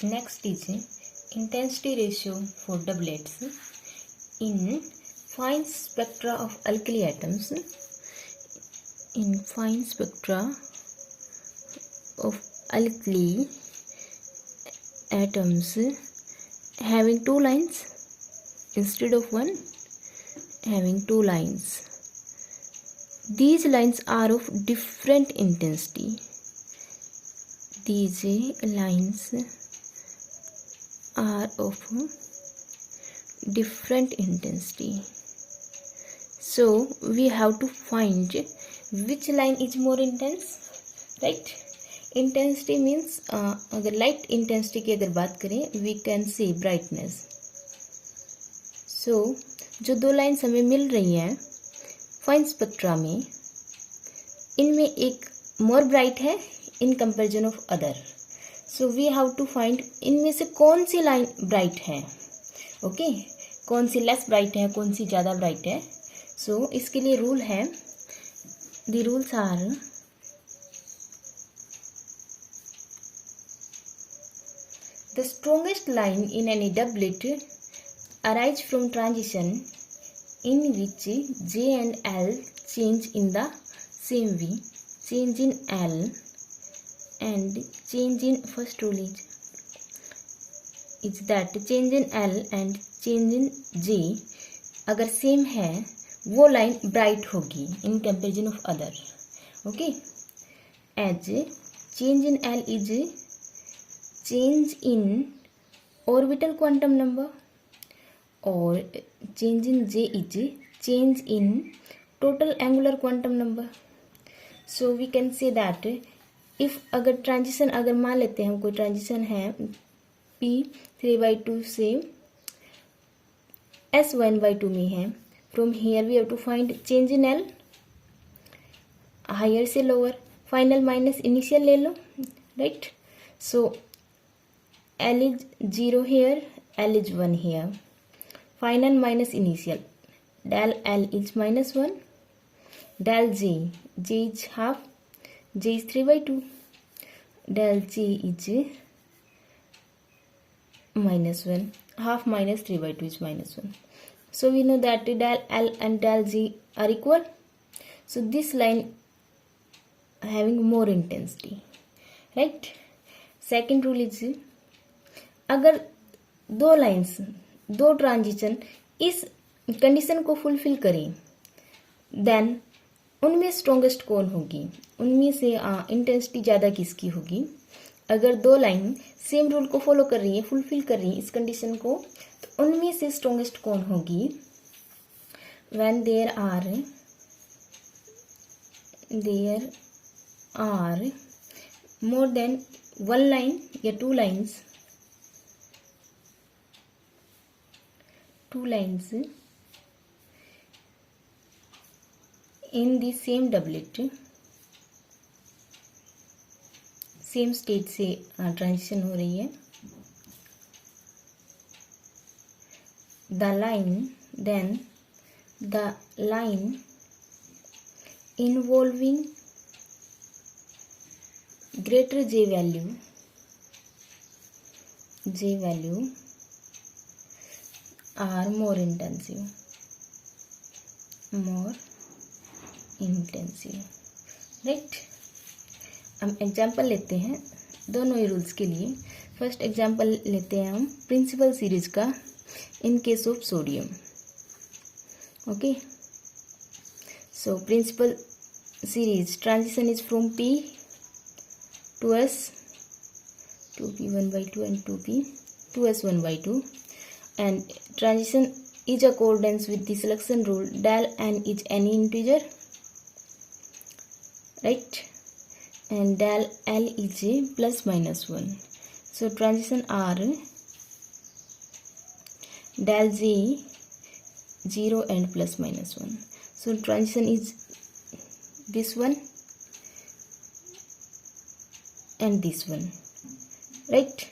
Next is intensity ratio for doublets. In fine spectra of alkali atoms, in fine spectra of alkali atoms having two lines instead of one, having two lines. These lines are of different intensity. These lines are of different intensity. So we have to find which line is more intense, right? Intensity means अगर light intensity की अगर बात करें, we can say brightness. So जो दो lines हमें मिल रही हैं फाइन स्पेक्ट्रा में, इनमें एक मोर ब्राइट है in comparison of other. So we have to find इनमें से कौन सी लाइन ब्राइट है. ओके, कौन सी लेस ब्राइट है, कौन सी ज़्यादा ब्राइट है. सो इसके लिए रूल है, the rules are the strongest line in any doublet arise from transition in which J and L change in the same way. Change in L and change in first rule is that change in L and change in J अगर same है वो line bright होगी in comparison of other. Okay, as change in L is change in orbital quantum number और change in J is change in total angular quantum number. So we can say that if अगर transition, अगर मान लेते हैं हम कोई transition है P 3/2 से S 1/2 में है, from here we have to find change in L, higher से लोअर, फाइनल माइनस इनिशियल ले लो, right. So L is 0 here, L is 1 here. Final minus initial, del L is -1, del J is half, J is 3/2, del J is -1, half minus 3/2 is -1. So we know that del L and del J are equal. So this line having more intensity, right? Second rule is अगर दो lines, दो transition इस condition को fulfil करें, then उनमें strongest कौन होगी, उनमें से इंटेंसिटी ज़्यादा किसकी होगी. अगर दो लाइन सेम रूल को फॉलो कर रही है, फुलफिल कर रही है इस कंडीशन को, तो उनमें से स्ट्रॉन्गेस्ट कौन होगी. When there are more than one line या two lines, two lines in the same doublet, same state से ट्रांजिशन हो रही है. The line involving greater J value are more intensive, right. हम एग्जाम्पल लेते हैं दोनों ही रूल्स के लिए. फर्स्ट एग्जाम्पल लेते हैं हम प्रिंसिपल सीरीज का in case of sodium. Okay, so principal series transition is from P to S, 2P 1/2 and 2P to S 1/2. And transition is accordance with the selection rule, del n is any integer, right, and del L is +-1. So transition are del J 0 and +-1. So transition is this one and this one, right,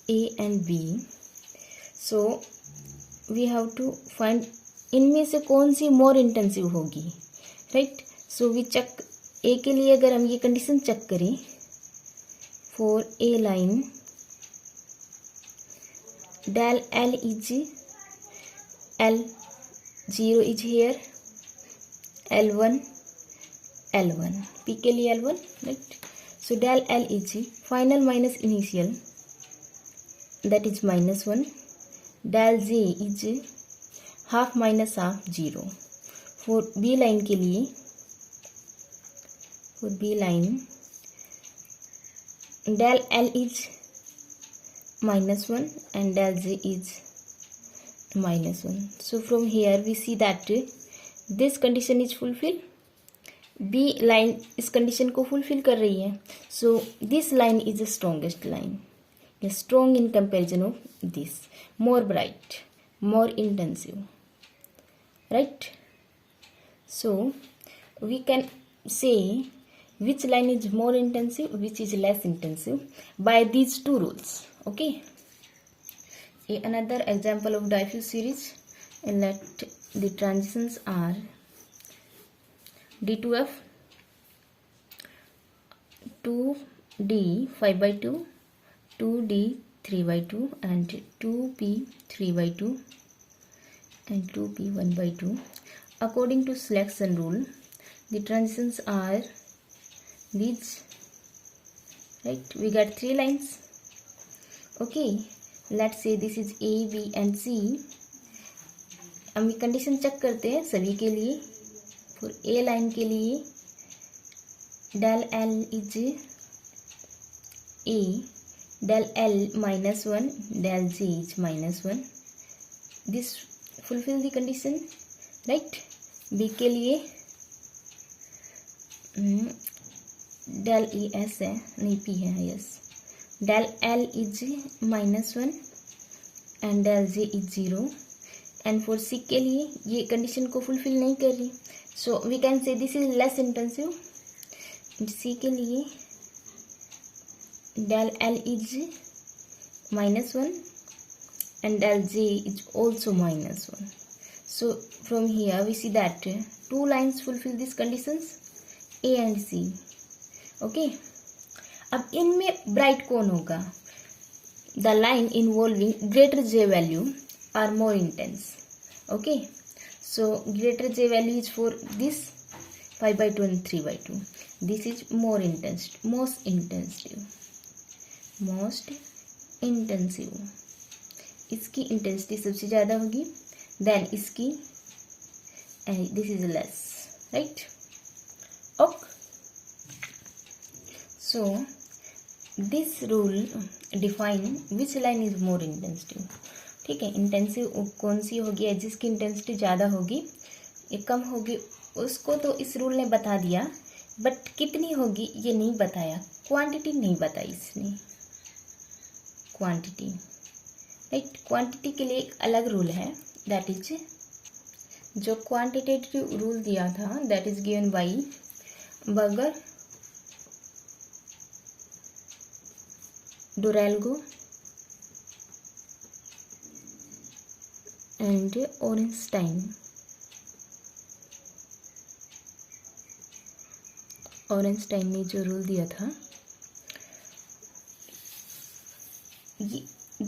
A and B. So we have to find इनमें से कौन सी more intensive होगी, right. So we check A के लिए, अगर हम ये कंडीशन चेक करें for A line del L is L0 is here, L1 L1, P के लिए L1, right? So del L is final minus initial, that is -1. del J is half minus half 0. For B line के लिए, for B line del L is -1 and del J is -1. So from here we see that this condition is fulfilled. B line इस condition को fulfil कर रही है. So this line is the strongest line, strong in comparison of this, more bright, more intensive, right? So we can say which line is more intensive, which is less intensive by these two rules. Okay, another example of diffuse series, and let the transitions are D2F, 2D 5/2, 2D 3/2, and 2P 3/2, and 2P 1/2. According to selection rule, the transitions are these, right? We got 3 lines. Okay, let's say this is A, B and C. हम condition check करते हैं सभी के लिए. For A line के लिए del L is A, del L -1, del J is -1. This fulfill the condition, right? B के लिए del E S है, नहीं P है, yes. del L is -1 and del J is 0. And for C के लिए ये कंडीशन को fulfil नहीं कर रही, so we can say this is less intensive. C के लिए del L is -1 and del J is also -1. So from here we see that 2 lines fulfill these conditions, A and C. Okay, अब इनमें bright कौन होगा? The line involving greater J value are more intense. Okay, so greater J value is for this 5/2 and 3/2. This is more intense, most intensive. इसकी intensity सबसे ज़्यादा होगी, then इसकी, this is less, right? Okay, so this rule define which line is more intensive. ठीक है, intensive कौन सी होगी, या जिसकी इंटेंसिटी ज़्यादा होगी या कम होगी उसको तो इस रूल ने बता दिया, बट कितनी होगी ये नहीं बताया, क्वांटिटी नहीं बताई इसने. Quantity, right? क्वांटिटी के लिए एक अलग रूल है, दैट इज जो क्वांटिटेटिव रूल दिया था, that is given by Burger, Dorgelo and Ornstein ने जो रूल दिया था,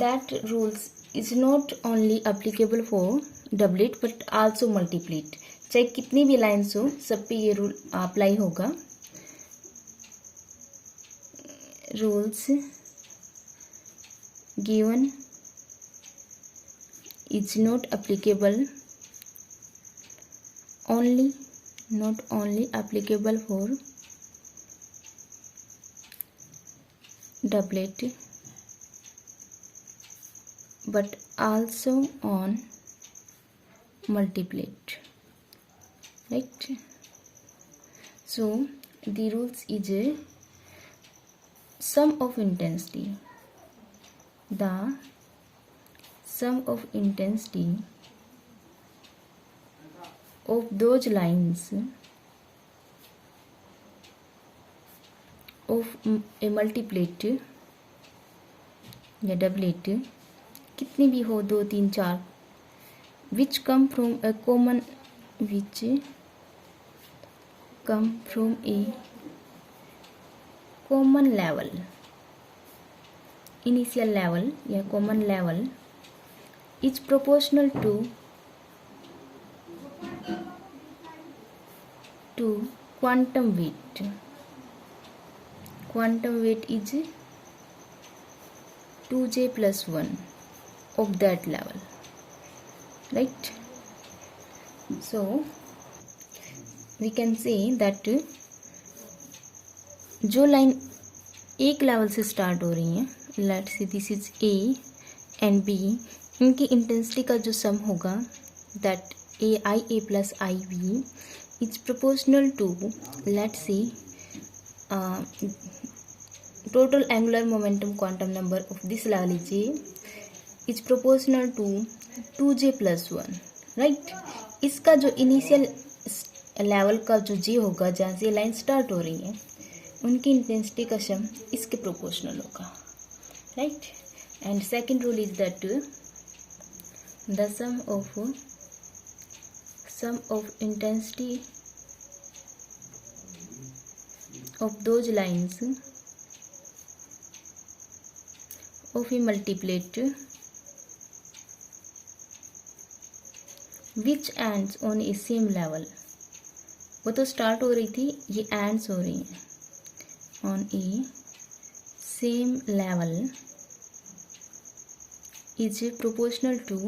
that rules is not only applicable for doublet but also multiplet. चाहे कितनी भी लाइन्स हो सब पे ये रूल अप्लाई होगा. Rules given is not applicable not only applicable for doublet but also on multiplet, right? So the rules is sum of intensity, the sum of intensity of those lines of a multiplet या doublet, कितनी भी हो, 2 3 4, which come from a common level, initial level या common level is proportional to quantum weight. Quantum weight is 2j plus 1 of that level, right? So we can say that जो line एक level से start हो रही है, let's say this is A and B, इनकी intensity का जो sum होगा that A plus I B is proportional to, let's see, total angular momentum quantum number of this level is j is proportional to 2j plus 1, right? इसका जो initial level का जो j होगा जहाँ से लाइन स्टार्ट हो रही है उनकी इंटेंसिटी का सम इसके प्रोपोर्शनल होगा, right? And second rule is that the sum of intensity of those lines of a multiplet which ends on a same level, वो तो स्टार्ट हो रही थी, ये एंड्स हो रही हैं on a same level is proportional to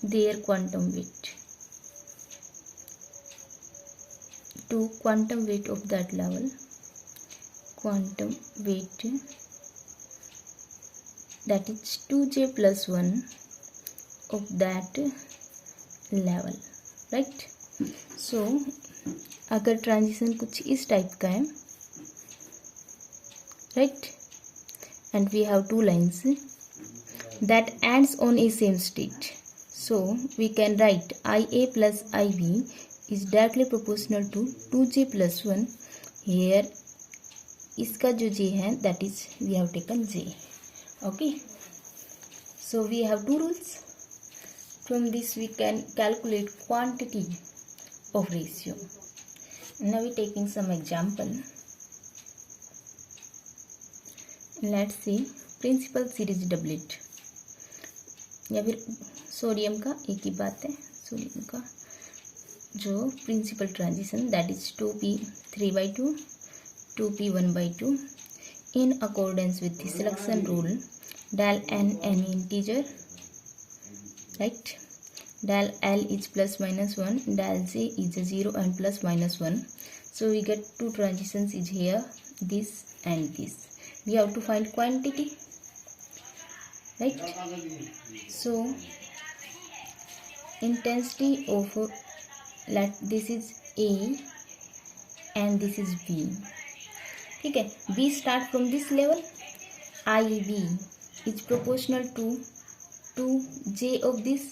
their quantum weight, to quantum weight of that level, quantum weight that is 2j plus 1 of that level, right? So अगर ट्रांजिशन कुछ इस टाइप का है, right, and we have two lines that ends on a same state, so we can write IA plus IB is directly proportional to 2j plus 1. Here इसका जो j है that is we have taken j. Okay, so we have two rules. From this we can calculate quantity of ratio. Now we taking some example. Let's see principal series doublet, या फिर sodium का एक ही बात है, sodium का जो principal transition that is 2p3/2 2p1/2 in accordance with the selection rule del n any integer, right? Del L is plus minus 1, del J is 0 and plus minus 1. So we get two transitions is here, this and this. We have to find quantity, right? So intensity of, let this is A and this is B. ठीक है, B start from this level, IB is proportional to J of this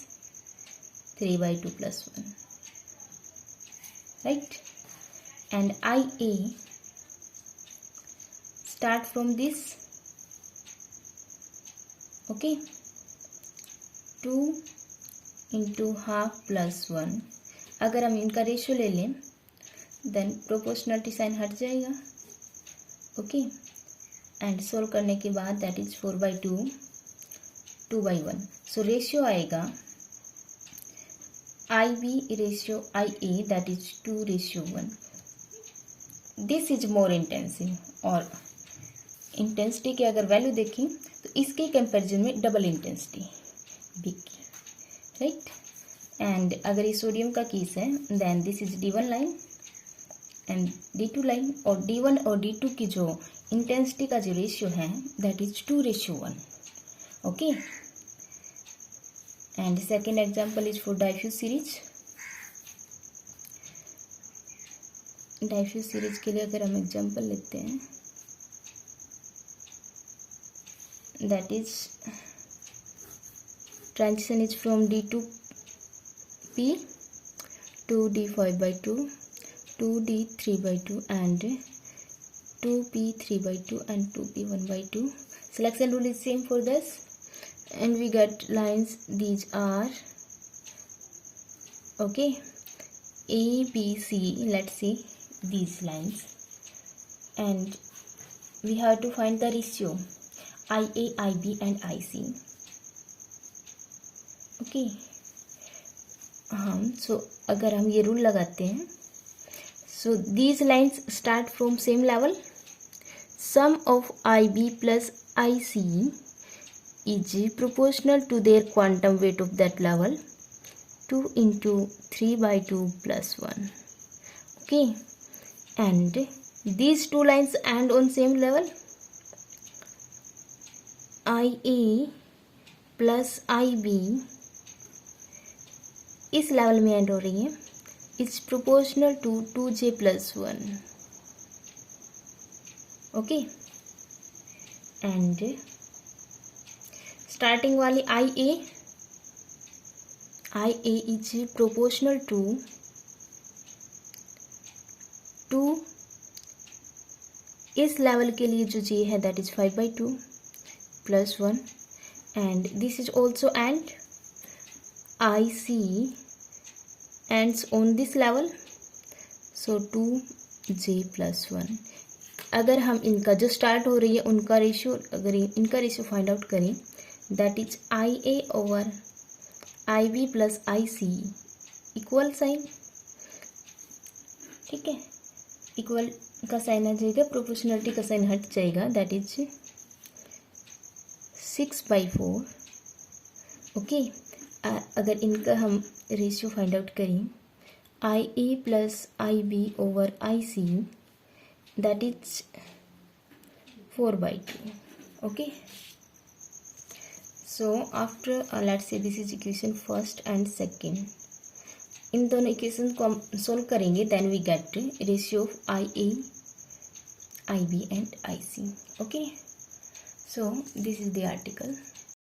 3/2 plus 1, right? And IA start from this, okay, 2 into half plus 1. अगर हम इनका ratio ले लें then proportionality sign हट जाएगा, okay, and solve करने के बाद दैट इज 4/2 2/1. सो रेशियो आएगा IB ratio IA that is 2/1. This is more intensive, और इंटेंसिटी की अगर वैल्यू देखें तो इसके कंपैरिजन में डबल इंटेंसिटी B की, राइट? एंड अगर ये सोडियम का केस है then this is D1 line and D2 line, और D1 और D2 की जो इंटेंसिटी का जो रेशियो है that is 2/1, okay. And second example is for diffuse series. diffuse series के लिए अगर हम एग्जाम्पल लेते हैं that is transition is from D to P to D5/2 to D3/2 and 2P3/2 and 2P1/2. Selection rule is same for this. And we get lines, these are, okay, A, B, C, let's see these lines, and we have to find the ratio. IA, IB and IC. Okay so अगर हम ये rule लगाते हैं, so these lines start from same level. Sum of IB plus IC is proportional to their quantum weight of that level, 2 into 3/2 plus 1. Okay, and these two lines end on same level. IA plus IB इस level में end हो रही है. It's proportional to 2J plus 1. Okay, and starting वाली IA is proportional to 2. इस level के लिए जो J है that is 5/2 plus 1, and this is also and IC ends on this level, so 2J plus 1. अगर हम इनका जो स्टार्ट हो रही है उनका रेशियो, अगर इनका रेशियो फाइंड आउट करें that is IA over IB plus IC equal sign. ठीक है, इक्वल का साइन आ जाएगा, प्रोपोर्शनलिटी का साइन हट जाएगा, दैट इज 6/4. ओके, अगर इनका हम रेशियो फाइंड आउट करें IA plus IB over IC that is 4/2. Okay, so after let's say this is equation first and second. इन दोनों इक्वेशन को हम सोल्व करेंगे, then we get ratio of IA, IB and IC. Okay, so this is the article.